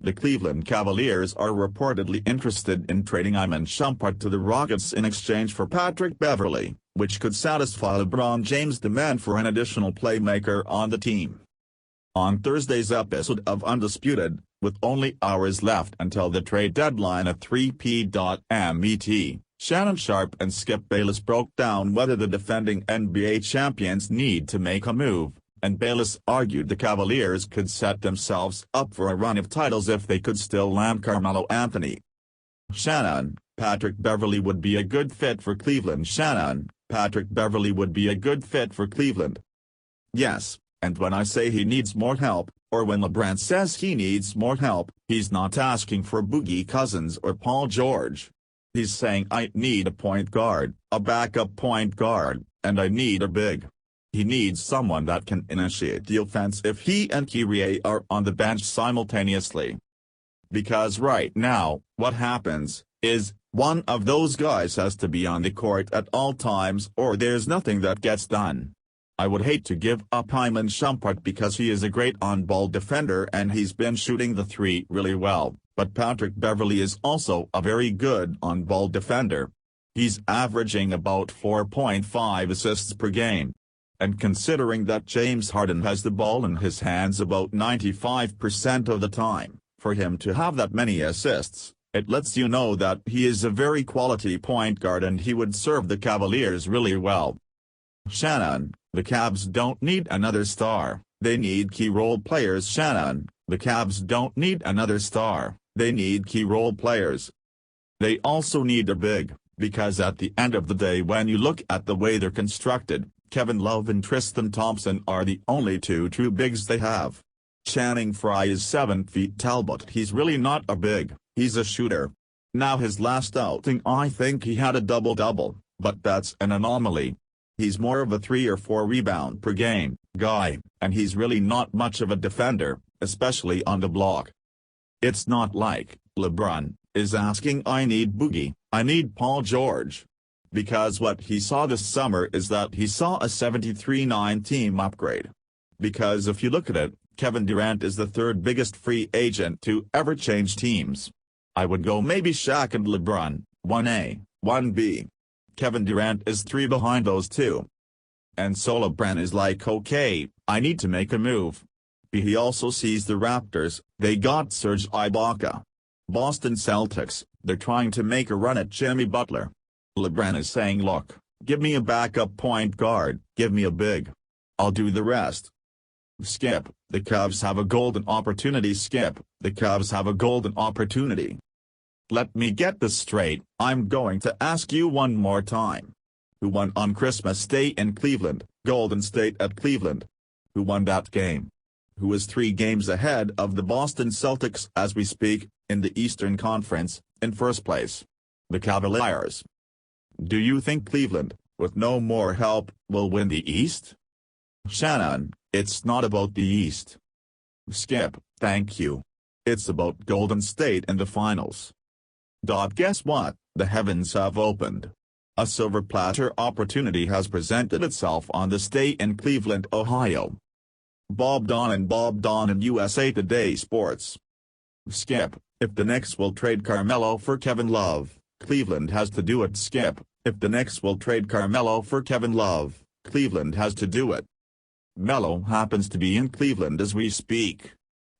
the Cleveland Cavaliers are reportedly interested in trading Iman Shumpert to the Rockets in exchange for Patrick Beverley, which could satisfy LeBron James' demand for an additional playmaker on the team. On Thursday's episode of Undisputed, with only hours left until the trade deadline at 3 p.m. ET, Shannon Sharpe and Skip Bayless broke down whether the defending NBA champions need to make a move, and Bayless argued the Cavaliers could set themselves up for a run of titles if they could still land Carmelo Anthony. Shannon: Patrick Beverley would be a good fit for Cleveland. Shannon: Patrick Beverley would be a good fit for Cleveland. Yes, and when I say he needs more help, or when LeBron says he needs more help, he's not asking for Boogie Cousins or Paul George. He's saying I need a point guard, a backup point guard, and I need a big. He needs someone that can initiate the offense if he and Kyrie are on the bench simultaneously. Because right now, what happens is, one of those guys has to be on the court at all times or there's nothing that gets done. I would hate to give up Iman Shumpert because he is a great on-ball defender and he's been shooting the three really well, but Patrick Beverley is also a very good on-ball defender. He's averaging about 4.5 assists per game. And considering that James Harden has the ball in his hands about 95% of the time, for him to have that many assists, it lets you know that he is a very quality point guard and he would serve the Cavaliers really well. Shannon: The Cavs don't need another star, they need key role players. Shannon: The Cavs don't need another star, they need key role players. They also need a big, because at the end of the day when you look at the way they're constructed, Kevin Love and Tristan Thompson are the only two true bigs they have. Channing Frye is 7 feet tall but he's really not a big, he's a shooter. Now his last outing I think he had a double-double, but that's an anomaly. He's more of a 3 or 4 rebound per game guy, and he's really not much of a defender, especially on the block. It's not like LeBron is asking I need Boogie, I need Paul George. Because what he saw this summer is that he saw a 73-9 team upgrade. Because if you look at it, Kevin Durant is the third biggest free agent to ever change teams. I would go maybe Shaq and LeBron, 1A, 1B. Kevin Durant is 3 behind those two. And so LeBron is like okay, I need to make a move. He also sees the Raptors, they got Serge Ibaka. Boston Celtics, they're trying to make a run at Jimmy Butler. LeBron is saying look, give me a backup point guard, give me a big. I'll do the rest. Skip: The Cavs have a golden opportunity. Skip: The Cavs have a golden opportunity. Let me get this straight, I'm going to ask you one more time. Who won on Christmas Day in Cleveland? Golden State at Cleveland. Who won that game? Who is 3 games ahead of the Boston Celtics as we speak, in the Eastern Conference, in first place? The Cavaliers. Do you think Cleveland, with no more help, will win the East? Shannon: It's not about the East. Skip: Thank you. It's about Golden State in the finals. Guess what? The heavens have opened. A silver platter opportunity has presented itself on this day in Cleveland, Ohio. Bob Don, USA Today Sports. Skip: If the Knicks will trade Carmelo for Kevin Love, Cleveland has to do it. Skip: If the Knicks will trade Carmelo for Kevin Love, Cleveland has to do it. Melo happens to be in Cleveland as we speak.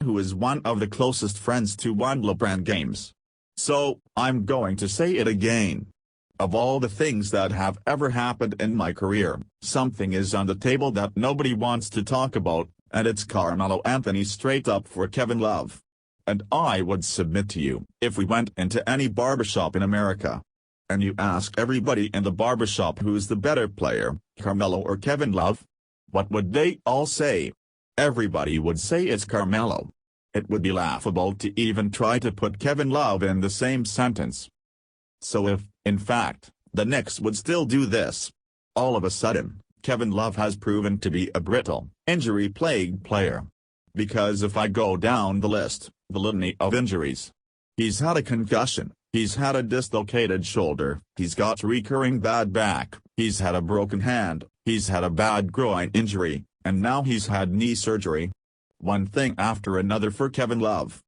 Who is one of the closest friends to one LeBron James. So, I'm going to say it again. Of all the things that have ever happened in my career, something is on the table that nobody wants to talk about, and it's Carmelo Anthony straight up for Kevin Love. And I would submit to you, if we went into any barbershop in America, and you ask everybody in the barbershop who's the better player, Carmelo or Kevin Love, what would they all say? Everybody would say it's Carmelo. It would be laughable to even try to put Kevin Love in the same sentence. So if, in fact, the Knicks would still do this, all of a sudden, Kevin Love has proven to be a brittle, injury-plagued player. Because if I go down the list, the litany of injuries. He's had a concussion, he's had a dislocated shoulder, he's got recurring bad back, he's had a broken hand, he's had a bad groin injury, and now he's had knee surgery. One thing after another for Kevin Love.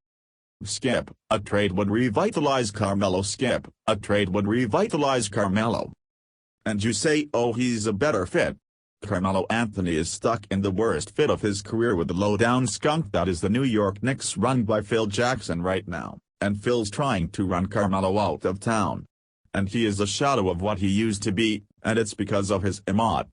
Skip, a trade would revitalize Carmelo. Skip, a trade would revitalize Carmelo. And you say, oh, he's a better fit. Carmelo Anthony is stuck in the worst fit of his career with the low-down skunk that is the New York Knicks run by Phil Jackson right now, and Phil's trying to run Carmelo out of town. And he is a shadow of what he used to be, and it's because of his emote.